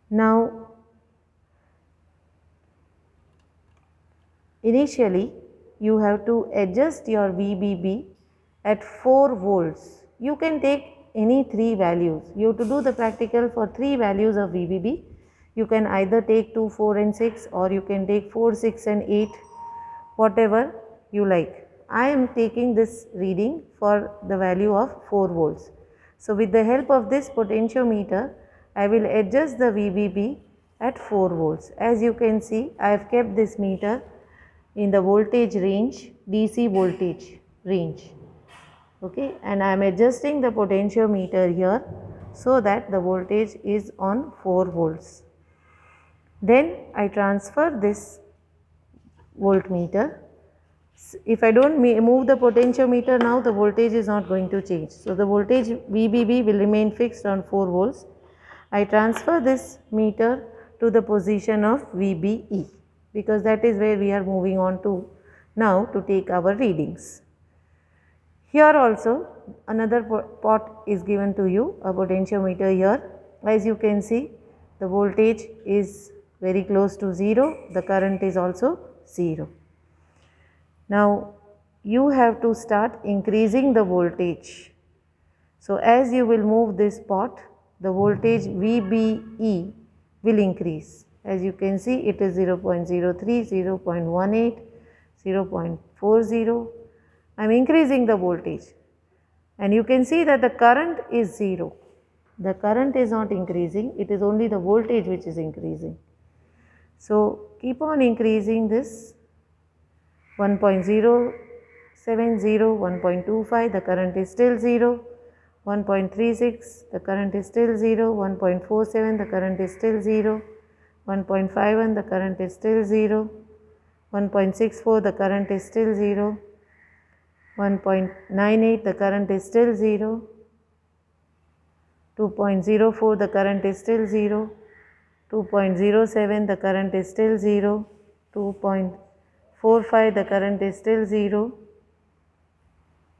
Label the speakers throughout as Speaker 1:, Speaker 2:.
Speaker 1: Now, initially you have to adjust your VBB at 4 volts. You can take any 3 values. You have to do the practical for 3 values of VBB. You can either take 2, 4 and 6, or you can take 4, 6 and 8, whatever you like. I am taking this reading for the value of 4 volts. So, with the help of this potentiometer, I will adjust the VBB at 4 volts. As you can see, I have kept this meter in the voltage range, DC voltage range. Okay, and I am adjusting the potentiometer here so that the voltage is on 4 volts. Then I transfer this voltmeter. If I don't move the potentiometer now, the voltage is not going to change. So, the voltage VBB will remain fixed on 4 volts. I transfer this meter to the position of VBE, because that is where we are moving on to now to take our readings. Here also another pot is given to you, a potentiometer here. As you can see, the voltage is very close to 0, the current is also 0. Now, you have to start increasing the voltage. So, as you will move this pot, the voltage VBE will increase. As you can see, it is 0.03, 0.18, 0.40. I am increasing the voltage, and you can see that the current is 0. The current is not increasing, it is only the voltage which is increasing. So, keep on increasing this. 1.070, 1.25, the current is still 0. 1.36, the current is still 0. 1.47, the current is still 0. 1.51, the current is still 0. 1.64, the current is still 0. 1.98, the current is still 0. 2.04, the current is still 0. 2.07, the current is still 0. 2.45, the current is still 0.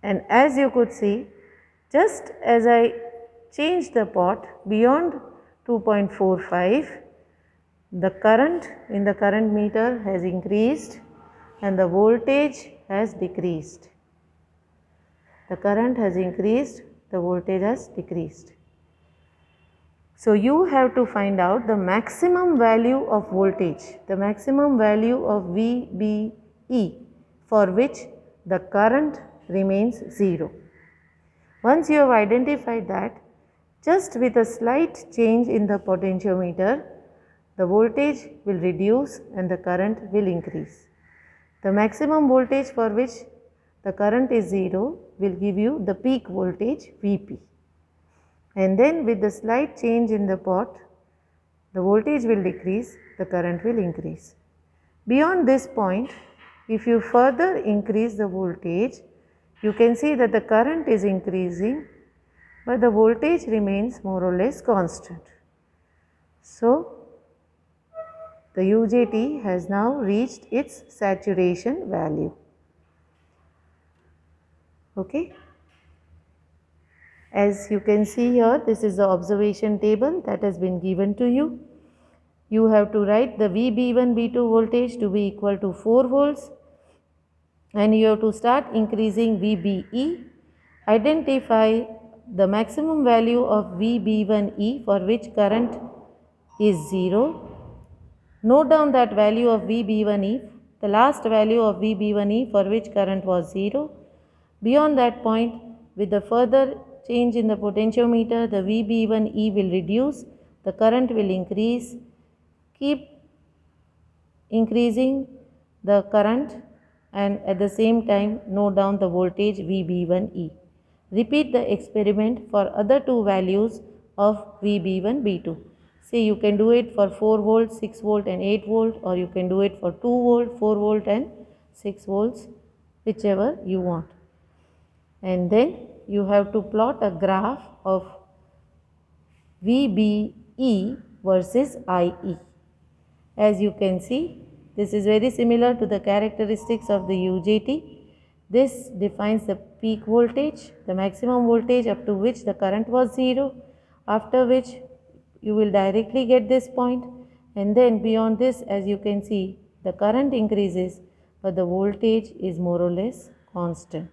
Speaker 1: And as you could see, just as I changed the pot beyond 2.45, the current in the current meter has increased and the voltage has decreased. The current has increased, the voltage has decreased. So, you have to find out the maximum value of voltage, the maximum value of VBE, for which the current remains 0. Once you have identified that, just with a slight change in the potentiometer, the voltage will reduce and the current will increase. The maximum voltage for which the current is 0 will give you the peak voltage VP. And then with the slight change in the pot, the voltage will decrease, the current will increase. Beyond this point, if you further increase the voltage, you can see that the current is increasing, but the voltage remains more or less constant. So, the UJT has now reached its saturation value. Okay. As you can see here, this is the observation table that has been given to you. You have to write the VB1, B2 voltage to be equal to 4 volts, and you have to start increasing VBE. Identify the maximum value of VB1E for which current is 0. Note down that value of VB1E, the last value of VB1E for which current was 0. Beyond that point, with the further change in the potentiometer, the VB1E will reduce, the current will increase. Keep increasing the current and at the same time note down the voltage VB1E. Repeat the experiment for other two values of VB1, B2. Say you can do it for 4 volts, 6 volt and 8 volt, or you can do it for 2 volt, 4 volt and 6 volts, whichever you want. And then you have to plot a graph of VBE versus IE. As you can see, this is very similar to the characteristics of the UJT. This defines the peak voltage, the maximum voltage up to which the current was 0, after which you will directly get this point, and then beyond this, as you can see, the current increases but the voltage is more or less constant.